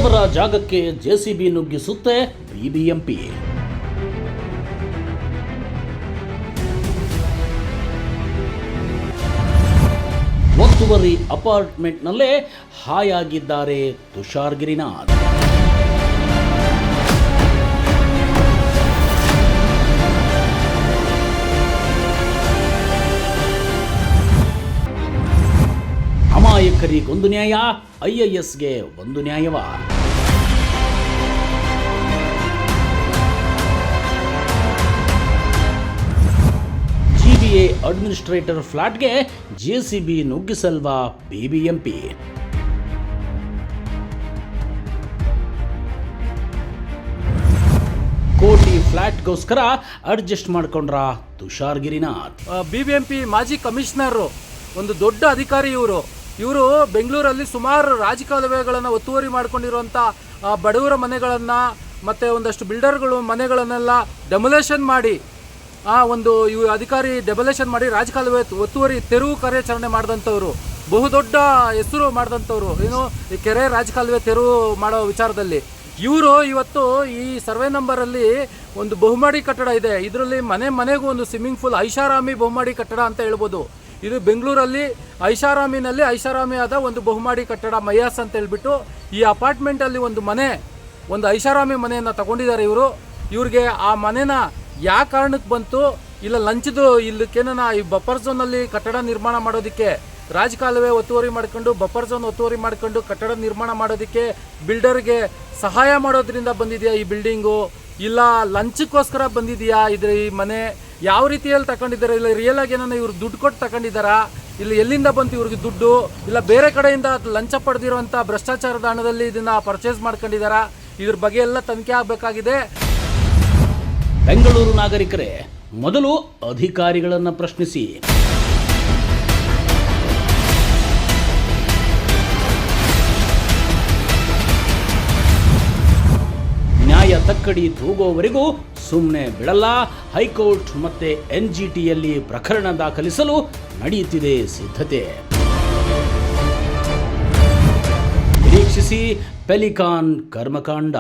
ಬಡವರ ಜಾಗಕ್ಕೆ JCB ನುಗ್ಗಿಸುತ್ತೆ BBMP. ಒತ್ತುವರಿ ಅಪಾರ್ಟ್ಮೆಂಟ್ನಲ್ಲೇ ಹಾಯಾಗಿದ್ದಾರೆ ತುಷಾರ್ ಗಿರಿನಾಥ್. ಅಮಾಯಕರಿಗೊಂದು ನ್ಯಾಯ, ಐಎಎಸ್ಗೆ ಒಂದು ನ್ಯಾಯವ? ಜಿಬಿಎ ಅಡ್ಮಿನಿಸ್ಟ್ರೇಟರ್ ಫ್ಲಾಟ್ಗೆ ಜೆಸಿಬಿ ನುಗ್ಗಿಸಲ್ವಾ ಬಿಬಿಎಂಪಿ? ಕೋಟಿ ಫ್ಲಾಟ್ಗೋಸ್ಕರ ಅಡ್ಜಸ್ಟ್ ಮಾಡ್ಕೊಂಡ್ರ ತುಷಾರ್ ಗಿರಿನಾಥ್. ಬಿಬಿಎಂಪಿ ಮಾಜಿ ಕಮಿಷನರ್, ಒಂದು ದೊಡ್ಡ ಅಧಿಕಾರಿ ಇವರು ಬೆಂಗಳೂರಲ್ಲಿ ಸುಮಾರು ರಾಜಕಾಲುವೆಗಳನ್ನು ಒತ್ತುವರಿ ಮಾಡ್ಕೊಂಡಿರುವಂಥ ಬಡವರ ಮನೆಗಳನ್ನು ಮತ್ತು ಒಂದಷ್ಟು ಬಿಲ್ಡರ್ಗಳು ಮನೆಗಳನ್ನೆಲ್ಲ ಡೆಮೊಲೇಷನ್ ಮಾಡಿ ಅಧಿಕಾರಿ ಡೆಮೊಲೇಷನ್ ಮಾಡಿ ರಾಜಕಾಲುವೆ ಒತ್ತುವರಿ ತೆರವು ಕಾರ್ಯಾಚರಣೆ ಮಾಡಿದಂಥವ್ರು, ಬಹುದೊಡ್ಡ ಹೆಸರು ಮಾಡಿದಂಥವ್ರು, ಈ ಕೆರೆ ರಾಜಕಾಲುವೆ ತೆರವು ಮಾಡೋ ವಿಚಾರದಲ್ಲಿ. ಇವರು ಇವತ್ತು ಈ ಸರ್ವೆ ನಂಬರಲ್ಲಿ ಒಂದು ಬಹುಮಹಡಿ ಕಟ್ಟಡ ಇದೆ, ಇದರಲ್ಲಿ ಮನೆಗೂ ಒಂದು ಸ್ವಿಮ್ಮಿಂಗ್ ಪೂಲ್, ಐಷಾರಾಮಿ ಬಹುಮಹಡಿ ಕಟ್ಟಡ ಅಂತ ಹೇಳ್ಬೋದು. ಇದು ಬೆಂಗಳೂರಲ್ಲಿ ಐಷಾರಾಮಿನಲ್ಲಿ ಐಷಾರಾಮಿಯಾದ ಒಂದು ಬಹುಮಹಡಿ ಕಟ್ಟಡ ಮೈಯಾಸ್ ಅಂತ ಹೇಳ್ಬಿಟ್ಟು ಈ ಅಪಾರ್ಟ್ಮೆಂಟಲ್ಲಿ ಒಂದು ಐಷಾರಾಮಿ ಮನೆಯನ್ನು ತಗೊಂಡಿದ್ದಾರೆ ಇವ್ರಿಗೆ ಆ ಮನೆನ ಯಾವ ಕಾರಣಕ್ಕೆ ಬಂತು, ಇಲ್ಲ ಲಂಚದು ಇಲ್ಲಕ್ಕೇನ ಈ ಬಫರ್ ಝೋನಲ್ಲಿ ಕಟ್ಟಡ ನಿರ್ಮಾಣ ಮಾಡೋದಕ್ಕೆ, ರಾಜಕಾಲುವೆ ಒತ್ತುವರಿ ಮಾಡ್ಕೊಂಡು ಬಫರ್ ಝೋನ್ ಒತ್ತುವರಿ ಮಾಡ್ಕೊಂಡು ಕಟ್ಟಡ ನಿರ್ಮಾಣ ಮಾಡೋದಕ್ಕೆ ಬಿಲ್ಡರ್ಗೆ ಸಹಾಯ ಮಾಡೋದ್ರಿಂದ ಬಂದಿದೆಯಾ ಈ ಬಿಲ್ಡಿಂಗು, ಇಲ್ಲ ಲಂಚಕ್ಕೋಸ್ಕರ ಬಂದಿದೆಯಾ ಈ ಮನೆ, ಯಾವ ರೀತಿಯಲ್ಲಿ ತಗೊಂಡಿದ್ದಾರೆ, ಇಲ್ಲ ರಿಯಲ್ ಆಗಿ ಏನೋ ಇವ್ರು ದುಡ್ಡು ಕೊಟ್ಟು ತಗೊಂಡಿದ್ದಾರಾ, ಇಲ್ಲ ಎಲ್ಲಿಂದ ಬಂತು ಇವ್ರಿಗೆ ದುಡ್ಡು, ಇಲ್ಲ ಬೇರೆ ಕಡೆಯಿಂದ ಲಂಚ ಪಡೆದಿರುವಂಥ ಭ್ರಷ್ಟಾಚಾರದ ಹಣದಲ್ಲಿ ಇದನ್ನ ಪರ್ಚೇಸ್ ಮಾಡ್ಕೊಂಡಿದ್ದಾರಾ, ಇದ್ರ ಬಗ್ಗೆ ಎಲ್ಲ ತನಿಖೆ ಆಗಬೇಕಾಗಿದೆ. ಬೆಂಗಳೂರು ನಾಗರಿಕರೇ, ಮೊದಲು ಅಧಿಕಾರಿಗಳನ್ನು ಪ್ರಶ್ನಿಸಿ. ನ್ಯಾಯ ತಕ್ಕಡಿ ತೂಗೋವರೆಗೂ ಸುಮ್ಮನೆ ಬಿಡಲ್ಲ. ಹೈಕೋರ್ಟ್ ಮತ್ತೆ ಎನ್ಜಿಟಿಯಲ್ಲಿ ಪ್ರಕರಣ ದಾಖಲಿಸಲು ನಡೆಯುತ್ತಿದೆ ಸಿದ್ಧತೆ. ನಿರೀಕ್ಷಿಸಿ ಪೆಲಿಕಾನ್ ಕರ್ಮಕಾಂಡ.